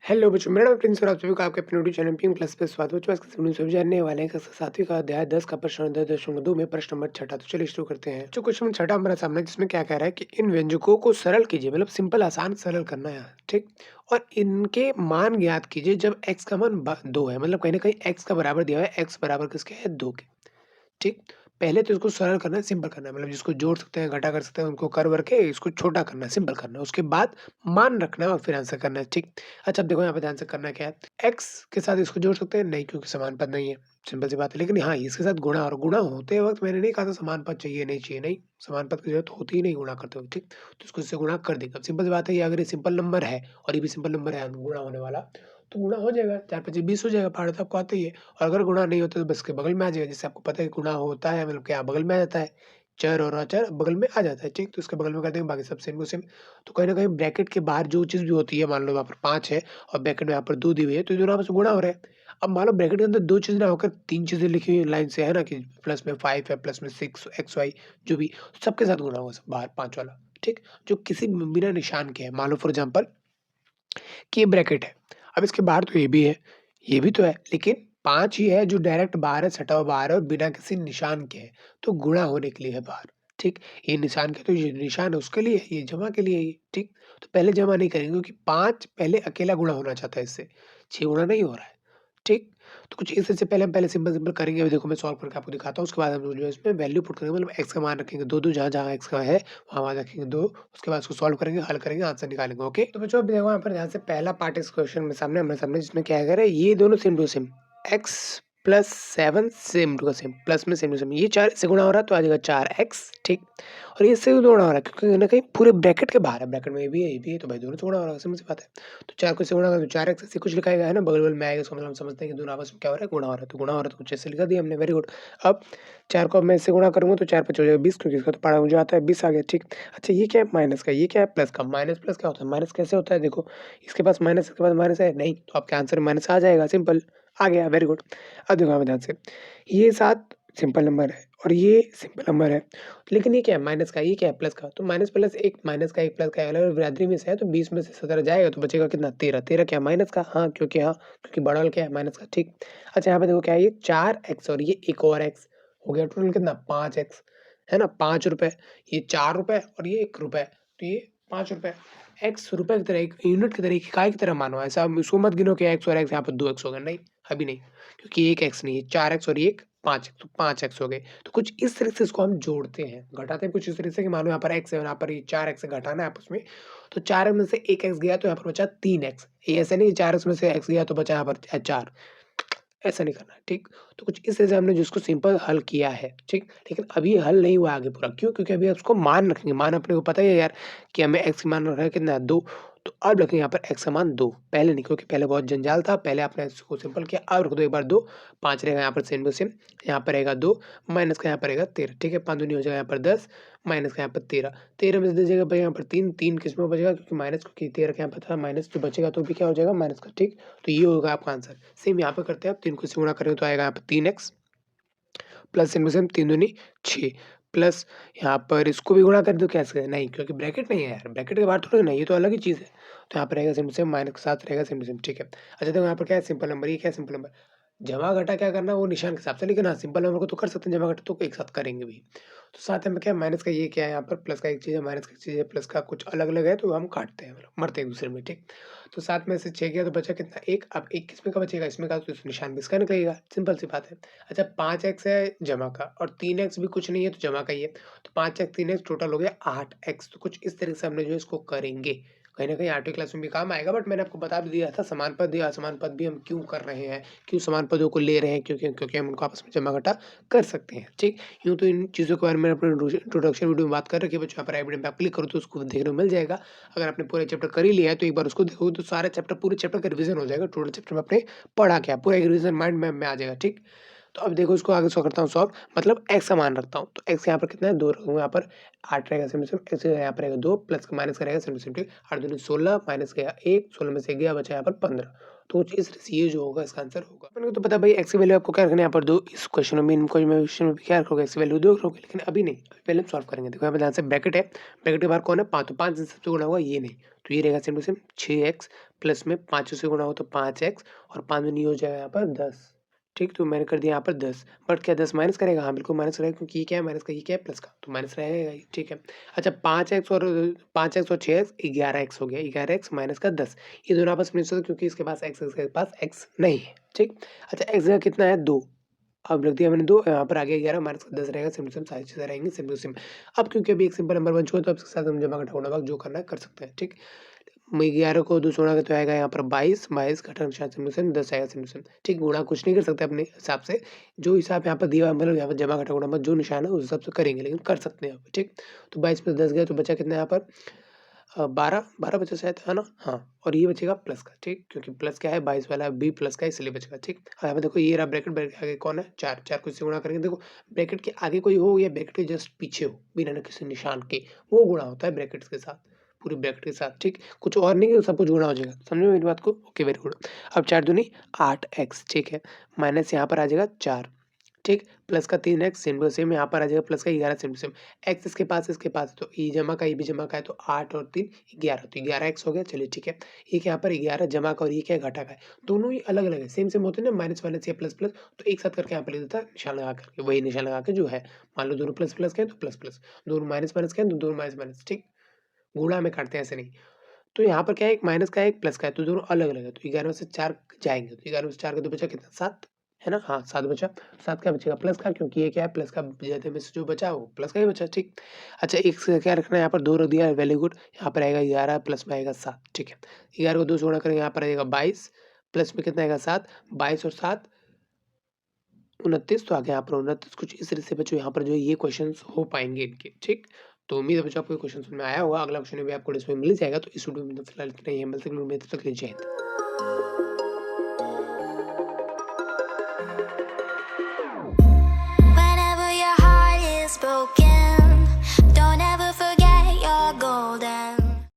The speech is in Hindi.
हेलो बच्चों, मेरा नाम प्रिंस और आप सभी को आपके अपने यूट्यूब चैनल पीएम क्लास पे स्वागत है। बच्चों, आज के वीडियो में सभी जानने वाले हैं कक्षा 7वीं का अध्याय 10 का प्रश्न 10.2 में प्रश्न नंबर 6। तो चलिए शुरू करते हैं। जो क्वेश्चन नंबर 6 हमारे सामने है, जिसमें क्या कह रहा है कि इन व्यंजकों को सरल कीजिए, मतलब सिंपल आसान सरल करना है, ठीक? और इनके मान ज्ञात कीजिए जब x का मान 2 है, मतलब कहीं न कहीं x का बराबर दिया हुआ है, x बराबर किसके है 2 के। ठीक? पहले तो इसको सरल करना है, सिंपल करना है, मतलब जिसको जोड़ सकते हैं, घटा कर सकते हैं, उनको कर-वर के इसको छोटा करना है, सिंपल करना है। उसके बाद मान रखना है और फिर आंसर करना है, ठीक? अच्छा, अब देखो यहाँ पे ध्यान से करना क्या है, x के साथ इसको जोड़ सकते हैं? नहीं, क्योंकि समान पद नहीं है, सिंपल सी बात है। लेकिन हाँ, इसके साथ गुणा, और गुणा होते वक़्त मैंने नहीं कहा था समान पद चाहिए, नहीं चाहिए, नहीं, समान पद की ज़रूरत होती ही नहीं गुणा करते वक़्त, ठीक? तो इसको इससे गुणा कर देंगे। अब सिंपल सी बात है, ये अगर ये सिंपल नंबर है और ये भी सिंपल नंबर है, गुणा होने वाला, तो गुणा हो जाएगा, 4 पचे 20 हो जाएगा, पहाड़ा तो आपको आता ही है। और अगर गुणा नहीं होता तो बस के बगल में आ जाएगा, जैसे आपको पता है कि गुणा होता है मतलब क्या बगल में आ जाता है, चर और अचर बगल में आ जाता है, ठीक? तो उसके बगल में कर देंगे, बाकी सब सेम टू सेम। तो कहीं न कहीं ब्रैकेट के बाहर जो चीज़ भी होती है, मान लो वहाँ पर 5 है और ब्रैकेट में यहाँ पर 2 दी हुई है, तो ये दोनों आपस में गुणा हो रहा है। अब मान लो ब्रैकेट के अंदर 2 चीज़ ना होकर 3 चीज़ें लिखी हुई लाइन से है ना, कि प्लस में 5 है, प्लस में 6 एक्स वाई जो भी, सबके साथ गुणा होगा सब बाहर 5 वाला, ठीक? जो किसी बिना निशान के है, मान लो फॉर एग्ज़ाम्पल कि ये ब्रैकेट है। अब इसके बाहर तो ये भी है, ये भी तो है, लेकिन 5 ही है जो डायरेक्ट बाहर है, सटा हुआ बाहर है और बिना किसी निशान के है, तो गुणा होने के लिए है बाहर, ठीक? ये निशान के, तो ये निशान है उसके लिए है, ये जमा के लिए है ये, ठीक? तो पहले जमा नहीं करेंगे क्योंकि 5 पहले अकेला गुणा होना चाहता है इससे, 6 गुणा नहीं हो रहा है, ठीक? तो कुछ इस तरह से पहले हम सिंपल-सिंपल करेंगे। अभी देखो मैं सॉल्व करके आपको दिखाता हूँ, उसके बाद हम जो है इसमें वैल्यू पुट करेंगे, मतलब x का मान रखेंगे 2-2, जहाँ-जहाँ x का है, वहाँ-वहाँ रखेंगे 2, उसके बाद उसको सॉल्व करेंगे, हल करेंगे, आंसर निकालेंगे, ओके? तो बच्चों, अभी देखो यहाँ पर ध्यान से पहला पार्ट इस क्वेश्चन में सामने हमारे सामने, जिसमें क्या कह रहा है, ये दोनों same to same, x plus 7 same to same, plus में सेम टू सेम, ये 4 से गुणा हो रहा है तो आ जाएगा 4x, ठीक? और ये इससे भी गुणा हो रहा है क्योंकि कहीं न कहीं पूरे ब्रैकेट के बाहर है, ब्रैकेट में ये भी है, ये भी है, तो भाई दोनों से गुणा हो रहा है, सिंपल सी बात है। तो 4 को इससे गुणा करें तो 4x ऐसे कुछ लिखा गया है ना, बगल-बगल में आएगा, इसका मतलब हम समझते हैं कि दोनों आपस में क्या हो रहा है, गुणा हो रहा है, तो गुणा हो रहा है तो कुछ ऐसे लिखा दिया हमने, वेरी गुड। अब 4 को अब मैं इससे गुणा करूँगा तो 4 पचे हो जाएगा 20, क्योंकि इसका तो पहाड़ा मुझे आता है, 20 आ गया, ठीक। अच्छा, ये क्या है माइनस का, ये क्या है प्लस का, माइनस प्लस क्या होता है, माइनस कैसे होता है देखो, इसके पास माइनस, इसके पास माइनस है, नहीं, तो आपके आंसर में माइनस आ जाएगा, सिंपल, आ गया, वेरी गुड। अब देखो यहाँ पे ध्यान से, ये 7 सिंपल नंबर है और ये सिंपल नंबर है, लेकिन ये क्या है माइनस का, ये क्या है प्लस का, तो माइनस प्लस 1, माइनस का 1 प्लस का अलग बिरादरी में से है, तो 20 में से 17 जाएगा तो बचेगा कितना, 13, 13 क्या माइनस का, हाँ, क्योंकि बड़ा वाला क्या है माइनस का, ठीक। अच्छा, यहाँ पे देखो क्या है, ये 4x और ये एक और x हो गया, टोटल कितना 5x, है ना, 5 रुपए, ये 4 रुपए और ये 1 रुपए, तो ये 5 रुपए। x रुपए की तरह, एक यूनिट की तरह, एक इकाई की तरह मानो, ऐसा इसको मत गिनो कि x और x यहाँ पर 2x हो गए, नहीं, अभी नहीं, क्योंकि एक x नहीं है, 4x और ये एक 5x, तो 5x हो गए। तो कुछ इस तरह से इसको हम जोड़ते हैं, घटाते हैं कुछ इस तरह से कि मानो यहाँ पर x है और यहाँ पर ये 4x से घटाना है आपस में, तो 4 में से 1 x गया तो यहाँ पर बचा 3x। ये ऐसा नहीं 4x में से x गया तो बचा यहाँ पर 4, ऐसा नहीं करना है, ठीक? तो कुछ इस तरह से हमने जिसको सिंपल हल किया है, ठीक? लेकिन अभी हल नहीं हुआ आगे पूरा, क्यों? क्योंकि अभी उसको मान रखेंगे, मान अपने को पता ही है यार कि हमें x का मान रखना है कितना 2, तो अब रखेंगे यहाँ पर x का मान 2, पहले नहीं, क्योंकि पहले बहुत जंजाल था, पहले आपने इसको सिंपल किया, अब रख दो एक बार 2, 5 रहेगा यहाँ पर सेम टू सेम, यहाँ पर रहेगा 2, माइनस का यहाँ पर रहेगा 13, ठीक है? 5 दूनी हो जाएगा यहाँ पर 10, माइनस का यहाँ पर 13, 13 में से दीजिएगा भाई यहाँ पर 3, 3 किस में बचेगा, क्योंकि माइनस, क्योंकि 13 का यहाँ पर था माइनस, जो बचेगा तो भी क्या हो जाएगा माइनस का, ठीक? तो ये होगा आपका आंसर। सेम यहाँ पे करते हैं, आप 3 को इससे गुणा करेंगे तो आएगा यहाँ पे 3x प्लस इनमें से हम 3 दूनी 6, प्लस यहाँ पर इसको भी गुणा कर दो, कैसे? नहीं, क्योंकि ब्रैकेट नहीं है यार, ब्रैकेट के बाहर थोड़ी ना, ये तो अलग ही चीज़ है। तो यहाँ पर रहेगा सेम टू सेम, माइनस के साथ रहेगा सेम टू सेम, ठीक है। अच्छा, देखो यहाँ पर क्या है सिंपल नंबर, ये क्या है सिंपल नंबर, जमा-घटा क्या करना है वो निशान के हिसाब से, लेकिन हाँ, सिंपल नंबर को तो कर सकते हैं, जमा-घटा तो एक साथ करेंगे भी। तो साथ में क्या है माइनस का, ये क्या है यहाँ पर प्लस का एक चीज़ है, माइनस का एक चीज़ है, प्लस का कुछ अलग-अलग है तो हम काटते हैं, मतलब मरते हैं एक-दूसरे में, ठीक। तो 7 में से 6 गया तो बचा कितना 1, अब 1 किसमें का बचेगा, इसमें का, तो इस निशान भी इसका निकलेगा, सिंपल सी बात है। अच्छा, 5x है जमा का और 3x भी कुछ नहीं है तो जमा का ही है, तो 5x 3x टोटल हो गया 8x, तो कुछ इस तरीके से हमने जो है इसको करेंगे। कहीं न कहीं 8वीं क्लास में भी काम आएगा, बट मैंने आपको बता भी दिया था समान पद या असमान पद भी हम क्यों कर रहे हैं, क्यों समान पदों को ले रहे हैं, क्योंकि हम उनको आपस में जमा-घटा कर सकते हैं, ठीक? यूँ तो इन चीज़ों के बारे में अपने इंट्रोडक्शन वीडियो में बात कर रखी है बच्चों, यहाँ पर आई बटन पे आप क्लिक करो तो उसको देखने को मिल जाएगा। अगर आपने पूरे चैप्टर कर ही लिया है तो एक बार उसको देखोगे तो सारा चैप्टर, पूरे चैप्टर का रिवीजन हो जाएगा, टोटल चैप्टर में आपने पढ़ा क्या, पूरा एक रिवीजन माइंड में आ जाएगा, ठीक? तो अब देखो इसको आगे करता हूँ सॉल्व, मतलब x का मान रखता हूँ। तो x यहाँ पर कितना है 2 रखूँगा, यहाँ पर 8 रहेगा सिंपल x यहाँ पर रहेगा 2 प्लस का माइनस का रहेगा सिंपल 8 दूनी 16 माइनस गया 1, 16 में से गया बचा यहाँ पर 15। तो इस ये जो होगा इसका आंसर होगा। अपन को तो पता है भाई x की वैल्यू आपको क्या रखनी है, यहाँ पर 2, इस क्वेश्चन में क्वेश्चन में क्या रखोगे, x की वैल्यू 2 रखोगे, लेकिन अभी नहीं, अभी पहले हम सॉल्व करेंगे। देखो यहाँ पे ध्यान से ब्रैकेट है, ब्रैकेट के बाहर कौन है 5, तो 5 से सबसे गुणा होगा ये नहीं, तो ये रहेगा सिंपल 6x प्लस में 5 से गुणा हो तो 5x और 5 में नहीं हो जाएगा यहाँ पर 10। ठीक, तो मैंने कर दिया यहाँ पर 10, बट क्या 10 माइनस करेगा, हाँ बिल्कुल माइनस करेगा, क्योंकि ये क्या है माइनस का, ये क्या है प्लस का, तो माइनस रहेगा ही। ठीक है, अच्छा 5x और 6x 11x हो गया, 11x माइनस का 10, ये दोनों आपस में नहीं सकते क्योंकि इसके पास x, इसके पास x नहीं है। ठीक, अच्छा x जगह कितना है 2, अब रख दिया मैंने 2, यहाँ पर आगे 11 माइनस का 10 रहेगा, सिंपल सारी चीज़ें रहेंगी सिंपल। अब क्योंकि अभी एक सिंपल नंबर बन चुका है तो अब इसके साथ हम जमा घटा गुणा भाग जो करना है कर सकते हैं। ठीक, 11 को 2 से गुणा तो आएगा यहाँ पर 22, 22 घटा निशान सिंपल 10 आएगा सिंपल। ठीक, गुणा कुछ नहीं कर सकते अपने हिसाब से, जो हिसाब यहाँ पर दिया है मतलब यहाँ पर जमा घटा गुणा भाग जो निशान है उस हिसाब से करेंगे, लेकिन कर सकते हैं यहाँ पर। ठीक, तो 22 प्लस 10 गया तो बचा कितना यहाँ पर 12 बचा शायद, है ना? हाँ, और ये बचेगा प्लस का। ठीक, क्योंकि प्लस क्या है 22 वाला बी प्लस का इसलिए बचेगा। ठीक, यहाँ पे देखो ये रहा ब्रैकेट, ब्रैकेट के आगे कौन है 4, 4 को इससे गुणा करेंगे। देखो ब्रैकेट के आगे कोई हो या ब्रैकेट के जस्ट पीछे हो बिना किसी निशान के, वो गुणा होता है ब्रैकेट्स के साथ, पूरी ब्रैकेट के साथ। ठीक, कुछ और नहीं, सब कुछ गुणा हो जाएगा। समझो मेरी बात को? Okay, very good. अब 4 दूनी 8x, ठीक है, माइनस यहाँ पर आ जाएगा 4, ठीक, प्लस का 3x सेम यहाँ पर आ जाएगा प्लस का 11 सेम x इसके पास तो ये जमा का ये भी जमा का है, तो 8 और 3 11, तो 11x हो गया। चलिए ठीक है, ये यहाँ पर 11 जमा का और ये क्या घटा का है, दोनों ही अलग अलग है, सेम होते हैं ना, माइनस माइनस या प्लस प्लस, तो एक साथ करके यहाँ पर लिख देता है निशान लगा करके, वही निशान लगा के जो है, मान लो दोनों प्लस प्लस के हैं तो प्लस प्लस, दोनों माइनस माइनस के हैं तो दोनों माइनस माइनस। ठीक, गुणा में काटते हैं ऐसे नहीं, तो यहाँ पर क्या है एक माइनस का है एक प्लस का है, तो दोनों अलग अलग है, तो 11 में से 4 जाएंगे, तो 11 में से 4 का तो बचा कितना 7, है ना? हाँ 7 बचा, 7 क्या बचेगा प्लस का, क्योंकि ये क्या है प्लस का, ज्यादा में से जो बचा वो प्लस का ही बचा। ठीक, अच्छा एक से क्या रखना है यहाँ पर 2 रख दिया, वेरी गुड। यहाँ पर आएगा 11 प्लस में आएगा 7। ठीक है, 11 को 2 से गुणा करेंगे, यहाँ पर आएगा 22 प्लस में कितना आएगा 7, 22 और 7 29, तो आगे यहाँ पर 29 कुछ इस तरह से बच्चों यहाँ पर जो ये क्वेश्चन हो पाएंगे इनके। ठीक, तो उम्मीद है बच्चों आपको क्वेश्चन समझ में आया होगा, अगला क्वेश्चन भी आपको डिस्प्ले मिल जाएगा। तो इस वीडियो में फिलहाल इतना ही है, मिलते हैं तब तक लीजिए Hind. Whenever your heart is broken